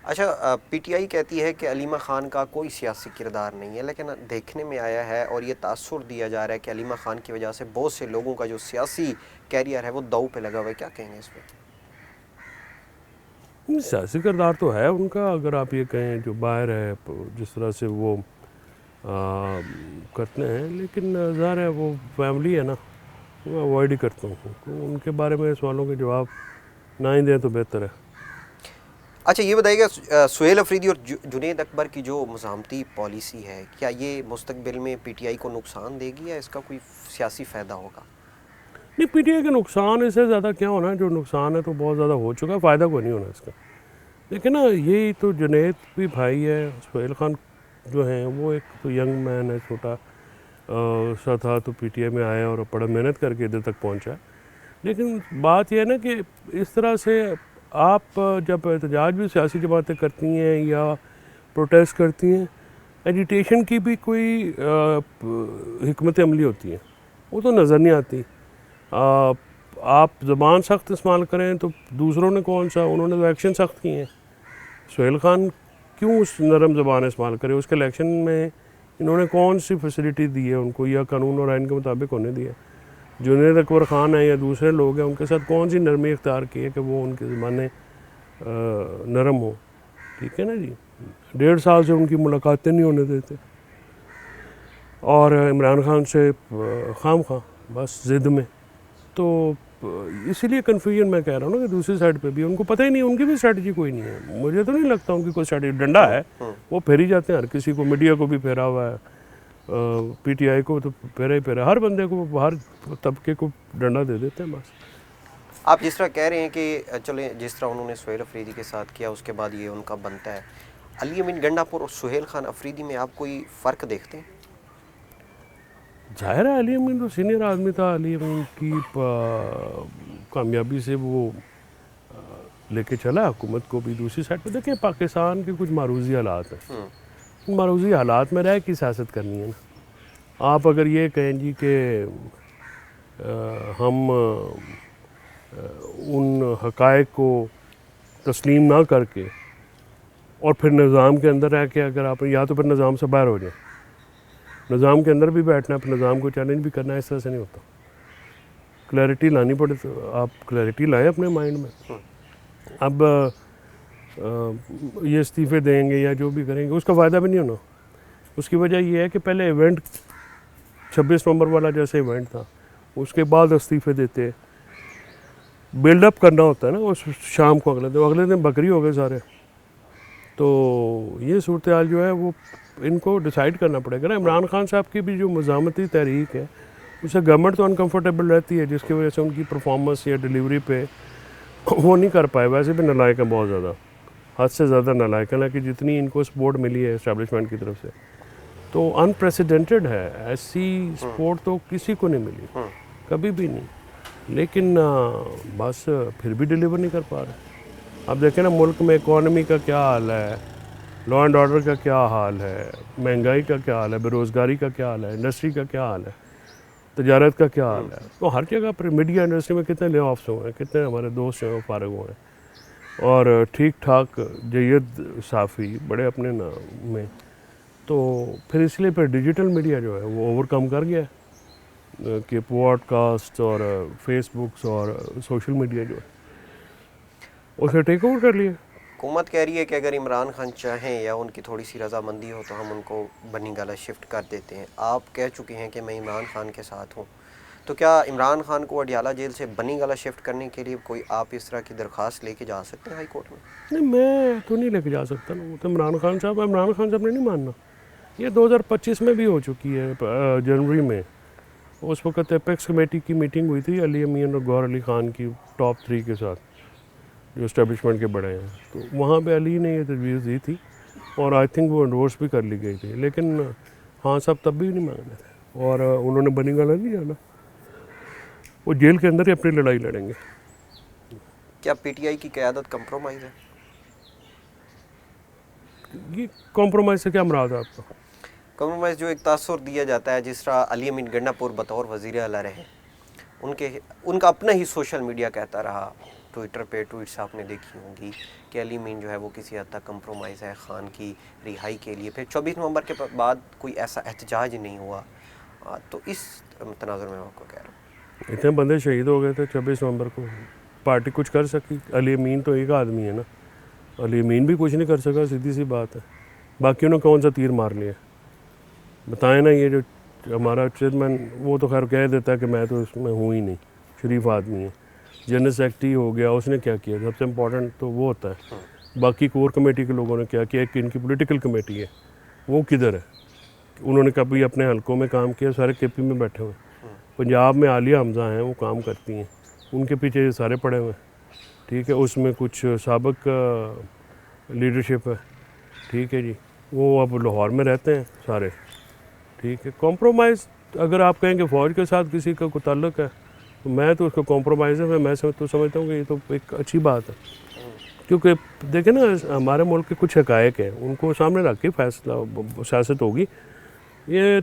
अच्छा, पीटीआई कहती है कि अलीमा खान का कोई सियासी किरदार नहीं है, लेकिन देखने में आया है और ये तासुर दिया जा रहा है कि अलीमा खान की वजह से बहुत से लोगों का जो सियासी कैरियर है वो दांव पे लगा हुआ है। क्या कहेंगे इस पर? सियासी किरदार तो है उनका, अगर आप ये कहें जो बाहर है जिस तरह से वो करते हैं, लेकिन ज़ाहिर है वो फैमिली है ना, मैं अवॉइड ही करता हूँ, तो उनके बारे में सवालों के जवाब ना ही दें तो बेहतर है। अच्छा, ये बताइएगा, सुहेल अफरीदी और जुनैद अकबर की जो मज़ामती पॉलिसी है, क्या ये मुस्तकबिल में पीटीआई को नुकसान देगी या इसका कोई सियासी फ़ायदा होगा? नहीं, पीटीआई का नुकसान इससे ज़्यादा क्या होना है, जो नुकसान है तो बहुत ज़्यादा हो चुका है, फ़ायदा कोई नहीं होना इसका। लेकिन ना यही तो जुनैद भी भाई है, सुहेल खान जो हैं वो एक तो यंग मैन है, छोटा सा था, तो पीटीआई में आया और बड़ा मेहनत करके इधर तक पहुंचा। लेकिन बात यह है ना कि इस तरह से आप जब एहतजाज भी सियासी जमातें करती हैं या प्रोटेस्ट करती हैं, एजिटेशन की भी कोई हिकमत अमली होती है, वो तो नज़र नहीं आती। आप ज़बान सख्त इस्तेमाल करें तो दूसरों ने कौन सा, उन्होंने तो एक्शन सख्त किए हैं। सुहेल खान क्यों उस नरम ज़बान इस्तेमाल करे, उसके इलेक्शन में इन्होंने कौन सी फैसिलिटी दी है उनको, या कानून और आइन के मुताबिक होने दिया। जुनैद अकबर ख़ान है या दूसरे लोग हैं, उनके साथ कौन सी नरमी इख्तियार की है कि वो उनकी ज़बानें नरम हो। ठीक है ना जी, 1.5 साल से उनकी मुलाकातें नहीं होने देते, और इमरान खान से खाम खा बस ज़िद में। तो इसीलिए कन्फ्यूजन मैं कह रहा हूँ ना कि दूसरी साइड पे भी उनको पता ही नहीं, उनकी भी स्ट्रेटजी कोई नहीं है। मुझे तो नहीं लगता उनकी कोई स्ट्रेटजी, डंडा है वो फेर ही जाते हैं, हर किसी को, मीडिया को भी फेरा हुआ है, पीटीआई को तो फेरा ही फेरा, हर बंदे को, हर तबके को डंडा दे देते हैं बस। आप जिस तरह कह रहे हैं कि चले जिस तरह उन्होंने सुहेल अफरीदी के साथ किया उसके बाद ये उनका बनता है, अली अमीन गंडापुर और सुहेल खान अफरीदी में आप कोई फ़र्क देखते हैं? जाहिर है अली अमीन तो सीनियर आदमी था, अली अमीन की कामयाबी से वो लेके चला हुकूमत को भी। दूसरी साइड पे देखिए पाकिस्तान के कुछ मारूजी हालात हैं, मारूजी हालात में रह की सियासत करनी है ना। आप अगर ये कहें जी कि हम उन हकायक को तस्लीम ना करके और फिर निज़ाम के अंदर रह के, अगर आप या तो फिर निज़ाम से बाहर हो जाए, निज़ाम के अंदर भी बैठना है, फिर निज़ाम को चैलेंज भी करना है, इस तरह से नहीं होता। क्लैरिटी लानी पड़े, तो आप क्लैरिटी लाएं अपने माइंड में। अब ये इस्तीफ़े देंगे या जो भी करेंगे उसका फ़ायदा भी नहीं होना। उसकी वजह ये है कि पहले इवेंट 26 नवंबर वाला जैसे इवेंट था, उसके बाद इस्तीफ़े देते, बिल्डअप करना होता है ना, उस शाम को अगले दिन बकरी हो गए सारे। तो ये सूरत हाल जो है वो इनको डिसाइड करना पड़ेगा ना। इमरान खान साहब की भी जो मज़ामती तहरीक है, उससे गवर्नमेंट तो अनकम्फर्टेबल रहती है, जिसकी वजह से उनकी परफॉर्मेंस या डिलीवरी पे वो नहीं कर पाए। वैसे भी नालायक है बहुत ज़्यादा, हद से ज़्यादा नालायक है, कि जितनी इनको सपोर्ट मिली है इस्टेब्लिशमेंट की तरफ से तो अनप्रेसिडेंटेड है। ऐसी सपोर्ट तो किसी को नहीं मिली, कभी भी नहीं। लेकिन बस फिर भी डिलीवर नहीं कर पा रहे। अब देखें ना मुल्क में इकॉनमी का क्या हाल है, लॉ एंड ऑर्डर का क्या हाल है, महंगाई का क्या हाल है, बेरोज़गारी का क्या हाल है, इंडस्ट्री का क्या हाल है, तजारत का क्या हाल है। तो हर जगह पर मीडिया इंडस्ट्री में कितने ले ऑफ्स हुए हैं, कितने हमारे दोस्त हैं वो फारग हुए हैं, और ठीक ठाक जयद साफ़ी बड़े अपने नाम में। तो फिर इसलिए फिर डिजिटल मीडिया जो है वो ओवरकम कर गया है कि पॉडकास्ट और फेसबुक्स और सोशल मीडिया जो है उसे टेक ओवर कर लिया। हुकूमत कह रही है कि अगर इमरान खान चाहें या उनकी थोड़ी सी रजामंदी हो तो हम उनको बनी गाला शिफ्ट कर देते हैं। आप कह चुके हैं कि मैं इमरान खान के साथ हूँ, तो क्या इमरान खान को अडियाला जेल से बनी गाला शिफ्ट करने के लिए कोई आप इस तरह की दरख्वास्त लेके जा सकते हैं हाई कोर्ट में? नहीं, मैं तो नहीं लेके जा सकता ना, वो तो इमरान खान साहब ने नहीं मानना। ये 2025 में भी हो चुकी है, जनवरी में। उस वक्त एपेक्स कमेटी की मीटिंग हुई थी अली अमीन और गौहर अली ख़ान की, टॉप 3 के साथ, जो इस्टेब्लिशमेंट के बड़े हैं। तो वहाँ पे अली ने ये तजवीज़ दी थी और आई थिंक वो एंडोर्स भी कर ली गई थी। लेकिन हाँ साहब तब भी नहीं मांगने थे, और उन्होंने बनी गाला नहीं जाना, वो जेल के अंदर ही अपनी लड़ाई लड़ेंगे। क्या पीटीआई की क़यादत कंप्रोमाइज़ है? ये कॉम्प्रोमाइज़ से क्या मुराद है आपका? कंप्रोमाइज़ जो एक तासुर दिया जाता है, जिस तरह अली अमीन गंडापुर बतौर वज़ीर आला रहे, उनका अपना ही सोशल मीडिया कहता रहा, ट्विटर पे ट्वीट्स आपने देखी होंगी कि अली मीन जो है वो किसी हद तक कंप्रोमाइज़ है खान की रिहाई के लिए। फिर 24 नवंबर के बाद कोई ऐसा एहतजाज नहीं हुआ। तो इस तनाजुर में मैं आपको कह रहा हूँ, इतने बंदे शहीद हो गए थे 26 नवंबर को, पार्टी कुछ कर सकी? अली अमीन तो एक आदमी है ना, अली अमीन भी कुछ नहीं कर सका, सीधी सी बात है। बाकियों ने कौन सा तीर मार लिया बताएं ना। ये जो हमारा चेयरमैन वो तो खैर कह देता है कि मैं तो इसमें हूँ ही नहीं, शरीफ आदमी है। जनरल सेक्रेटरी हो गया, उसने क्या किया? सबसे इम्पोर्टेंट तो वो होता है। बाकी कोर कमेटी के लोगों ने क्या किया? एक इनकी पॉलिटिकल कमेटी है, वो किधर है? उन्होंने कभी अपने हलकों में काम किया? सारे केपी में बैठे हुए। पंजाब में आलिया हमजा हैं, वो काम करती हैं, उनके पीछे ये सारे पड़े हुए हैं, ठीक है। उसमें कुछ सबक लीडरशिप है, ठीक है जी, वो अब लाहौर में रहते हैं सारे, ठीक है। कॉम्प्रोमाइज़ अगर आप कहें कि फ़ौज के साथ किसी का कोई ताल्लुक है तो मैं तो उसको कॉम्प्रोमाइज़ है, मैं तो समझता हूँ कि ये तो एक अच्छी बात है। क्योंकि देखें ना, हमारे मुल्क के कुछ हक़ाइक़ हैं, उनको सामने रख के फैसला सियासत होगी। ये